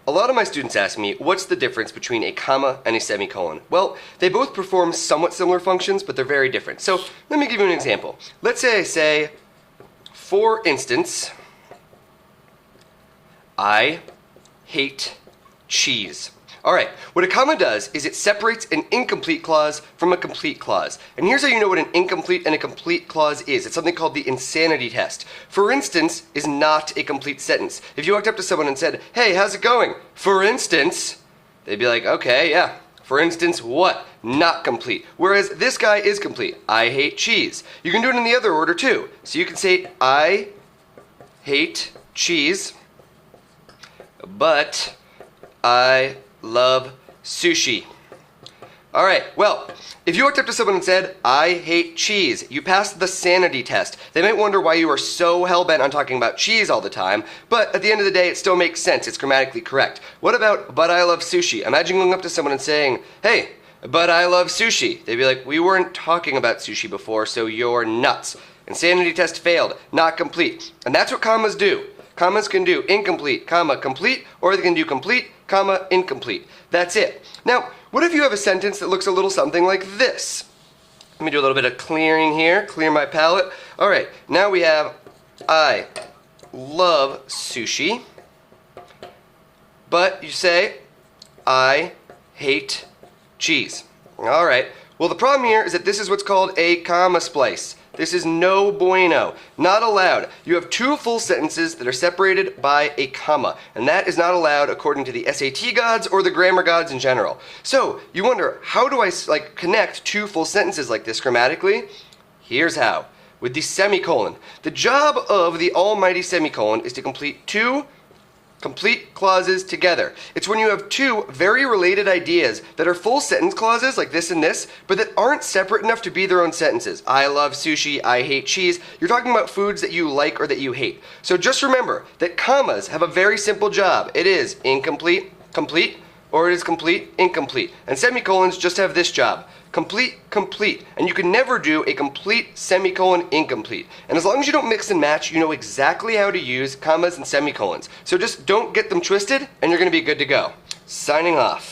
A lot of my students ask me, what's the difference between a comma and a semicolon? Well, they both perform somewhat similar functions, but they're very different. So let me give you an example. Let's say I say, for instance, I hate cheese. Alright, what a comma does is it separates an incomplete clause from a complete clause. And here's how you know what an incomplete and a complete clause is. It's something called the insanity test. For instance is not a complete sentence. If you walked up to someone and said, hey, how's it going? For instance, they'd be like, okay, yeah. For instance, what? Not complete. Whereas this guy is complete. I hate cheese. You can do it in the other order too. So you can say, I hate cheese, but I love sushi. Alright, well, if you walked up to someone and said, I hate cheese, you passed the sanity test. They might wonder why you are so hell-bent on talking about cheese all the time, but at the end of the day, it still makes sense. It's grammatically correct. What about, but I love sushi? Imagine going up to someone and saying, hey, but I love sushi. They'd be like, we weren't talking about sushi before, so you're nuts. Insanity test failed, not complete. And that's what commas do. Commas can do incomplete, comma, complete, or they can do complete, comma, incomplete. That's it. Now, what if you have a sentence that looks a little something like this? Let me do a little bit of clearing here, clear my palette. Alright, now we have, I love sushi, but you say, I hate cheese. Alright, well the problem here is that this is what's called a comma splice. This is no bueno. Not allowed. You have two full sentences that are separated by a comma, and that is not allowed according to the SAT gods or the grammar gods in general. So, you wonder, how do I connect two full sentences like this grammatically? Here's how. With the semicolon. The job of the almighty semicolon is to complete two complete clauses together. It's when you have two very related ideas that are full sentence clauses like this and this, but that aren't separate enough to be their own sentences. I love sushi, I hate cheese. You're talking about foods that you like or that you hate. So just remember that commas have a very simple job. It is incomplete, complete, or it is complete, incomplete. And semicolons just have this job. Complete, complete. And you can never do a complete semicolon incomplete. And as long as you don't mix and match, you know exactly how to use commas and semicolons. So just don't get them twisted, and you're going to be good to go. Signing off.